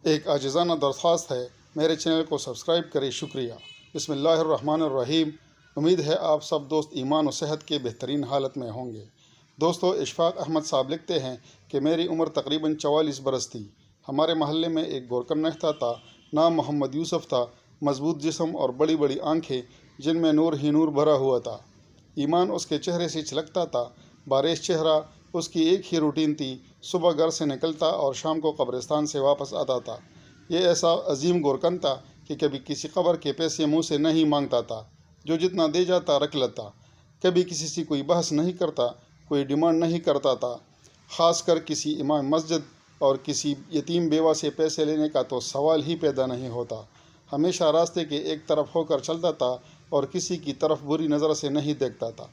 ایک عاجزانہ درخواست ہے، میرے چینل کو سبسکرائب کریں۔ شکریہ۔ بسم اللہ الرحمن الرحیم۔ امید ہے آپ سب دوست ایمان و صحت کے بہترین حالت میں ہوں گے۔ دوستو، اشفاق احمد صاحب لکھتے ہیں کہ میری عمر تقریباً 44 برس تھی۔ ہمارے محلے میں ایک گورکن رہتا تھا، نام محمد یوسف تھا۔ مضبوط جسم اور بڑی بڑی آنکھیں جن میں نور ہی نور بھرا ہوا تھا۔ ایمان اس کے چہرے سے چھلکتا تھا۔ بارش چہرہ، اس کی ایک ہی روٹین تھی، صبح گھر سے نکلتا اور شام کو قبرستان سے واپس آتا تھا۔ یہ ایسا عظیم گورکن تھا کہ کبھی کسی قبر کے پیسے منہ سے نہیں مانگتا تھا، جو جتنا دے جاتا رکھ لیتا۔ کبھی کسی سے کوئی بحث نہیں کرتا، کوئی ڈیمانڈ نہیں کرتا تھا۔ خاص کر کسی امام مسجد اور کسی یتیم بیوہ سے پیسے لینے کا تو سوال ہی پیدا نہیں ہوتا۔ ہمیشہ راستے کے ایک طرف ہو کر چلتا تھا اور کسی کی طرف بری نظر سے نہیں دیکھتا تھا۔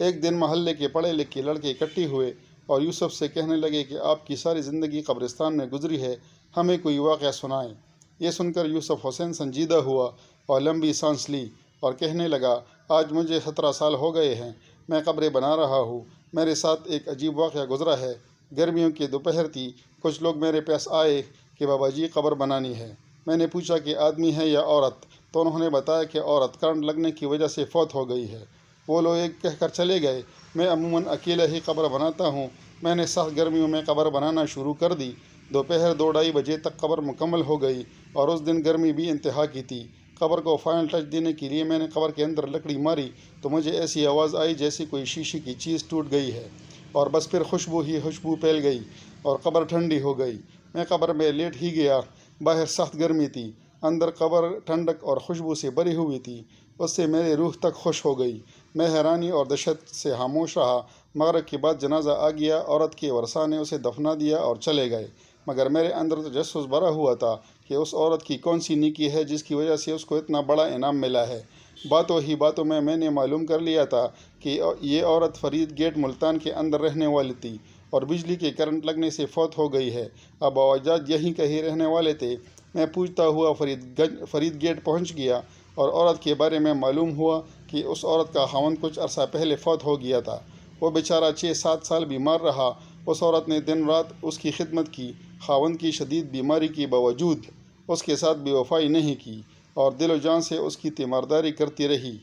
ایک دن محلے کے پڑھے لکھے لڑکے اکٹھے ہوئے اور یوسف سے کہنے لگے کہ آپ کی ساری زندگی قبرستان میں گزری ہے، ہمیں کوئی واقعہ سنائیں۔ یہ سن کر یوسف حسین سنجیدہ ہوا اور لمبی سانس لی اور کہنے لگا، آج مجھے 17 سال ہو گئے ہیں، میں قبریں بنا رہا ہوں۔ میرے ساتھ ایک عجیب واقعہ گزرا ہے۔ گرمیوں کی دوپہر تھی، کچھ لوگ میرے پاس آئے کہ بابا جی قبر بنانی ہے۔ میں نے پوچھا کہ آدمی ہے یا عورت، تو انہوں نے بتایا کہ عورت کرنٹ لگنے کی وجہ سے فوت ہو گئی ہے۔ وہ لوگ ایک کہہ کر چلے گئے، میں عموماً اکیلا ہی قبر بناتا ہوں۔ میں نے سخت گرمیوں میں قبر بنانا شروع کر دی۔ دوپہر 2-2:30 بجے تک قبر مکمل ہو گئی اور اس دن گرمی بھی انتہا کی تھی۔ قبر کو فائنل ٹچ دینے کے لیے میں نے قبر کے اندر لکڑی ماری تو مجھے ایسی آواز آئی جیسے کوئی شیشے کی چیز ٹوٹ گئی ہے، اور بس پھر خوشبو ہی خوشبو پھیل گئی اور قبر ٹھنڈی ہو گئی۔ میں قبر میں لیٹ ہی گیا۔ باہر سخت گرمی تھی، اندر قبر ٹھنڈک اور خوشبو سے بھری ہوئی تھی۔ اس سے میری روح تک خوش ہو گئی۔ میں حیرانی اور دہشت سے خاموش رہا۔ مغرب کے بعد جنازہ آ گیا، عورت کے ورثاء نے اسے دفنا دیا اور چلے گئے، مگر میرے اندر تجسس بھرا ہوا تھا کہ اس عورت کی کون سی نیکی ہے جس کی وجہ سے اس کو اتنا بڑا انعام ملا ہے۔ باتوں ہی باتوں میں نے معلوم کر لیا تھا کہ یہ عورت فرید گیٹ ملتان کے اندر رہنے والی تھی اور بجلی کے کرنٹ لگنے سے فوت ہو گئی ہے۔ اب اجداد یہیں کہیں رہنے والے تھے۔ میں پوچھتا ہوا فرید گیٹ پہنچ گیا اور عورت کے بارے میں معلوم ہوا کہ اس عورت کا خاوند کچھ عرصہ پہلے فوت ہو گیا تھا۔ وہ بیچارہ 6-7 سال بیمار رہا۔ اس عورت نے دن رات اس کی خدمت کی۔ خاوند کی شدید بیماری کے باوجود اس کے ساتھ بے وفائی نہیں کی اور دل و جان سے اس کی تیمارداری کرتی رہی۔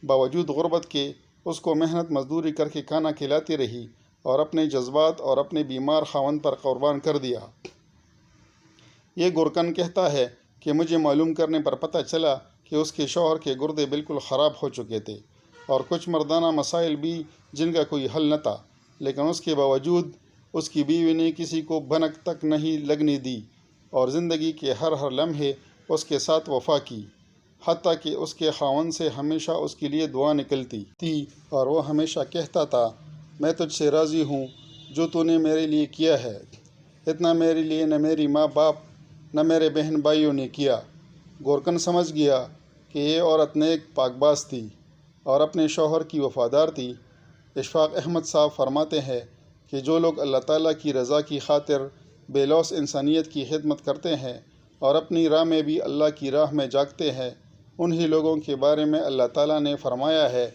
باوجود غربت کے اس کو محنت مزدوری کر کے کھانا کھلاتی رہی اور اپنے جذبات اور اپنے بیمار خاوند پر قربان کر دیا۔ یہ گورکن کہتا ہے کہ مجھے معلوم کرنے پر پتہ چلا کہ اس کے شوہر کے گردے بالکل خراب ہو چکے تھے اور کچھ مردانہ مسائل بھی جن کا کوئی حل نہ تھا، لیکن اس کے باوجود اس کی بیوی نے کسی کو بھنک تک نہیں لگنے دی اور زندگی کے ہر لمحے اس کے ساتھ وفا کی، حتیٰ کہ اس کے خاوند سے ہمیشہ اس کے لیے دعا نکلتی تھی اور وہ ہمیشہ کہتا تھا، میں تجھ سے راضی ہوں جو تو نے میرے لیے کیا ہے۔ اتنا میرے لیے نہ میری ماں باپ نہ میرے بہن بھائیوں نے کیا۔ گورکن سمجھ گیا کہ یہ عورت نیک پاک باز تھی اور اپنے شوہر کی وفادار تھی۔ اشفاق احمد صاحب فرماتے ہیں کہ جو لوگ اللہ تعالیٰ کی رضا کی خاطر بے لوث انسانیت کی خدمت کرتے ہیں اور اپنی راہ میں بھی اللہ کی راہ میں جاگتے ہیں، انہی لوگوں کے بارے میں اللہ تعالیٰ نے فرمایا ہے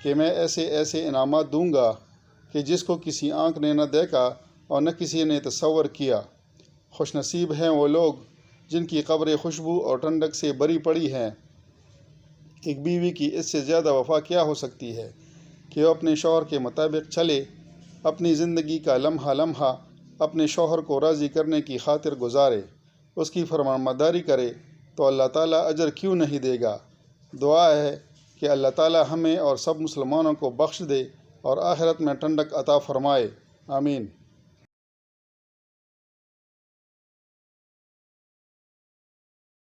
کہ میں ایسے انعامات دوں گا کہ جس کو کسی آنکھ نے نہ دیکھا اور نہ کسی نے تصور کیا۔ خوش نصیب ہیں وہ لوگ جن کی قبریں خوشبو اور ٹھنڈک سے بھری پڑی ہیں۔ ایک بیوی کی اس سے زیادہ وفا کیا ہو سکتی ہے کہ وہ اپنے شوہر کے مطابق چلے، اپنی زندگی کا لمحہ اپنے شوہر کو راضی کرنے کی خاطر گزارے، اس کی فرمانبرداری کرے، تو اللہ تعالیٰ اجر کیوں نہیں دے گا۔ دعا ہے کہ اللہ تعالیٰ ہمیں اور سب مسلمانوں کو بخش دے اور آخرت میں ٹھنڈک عطا فرمائے۔ آمین۔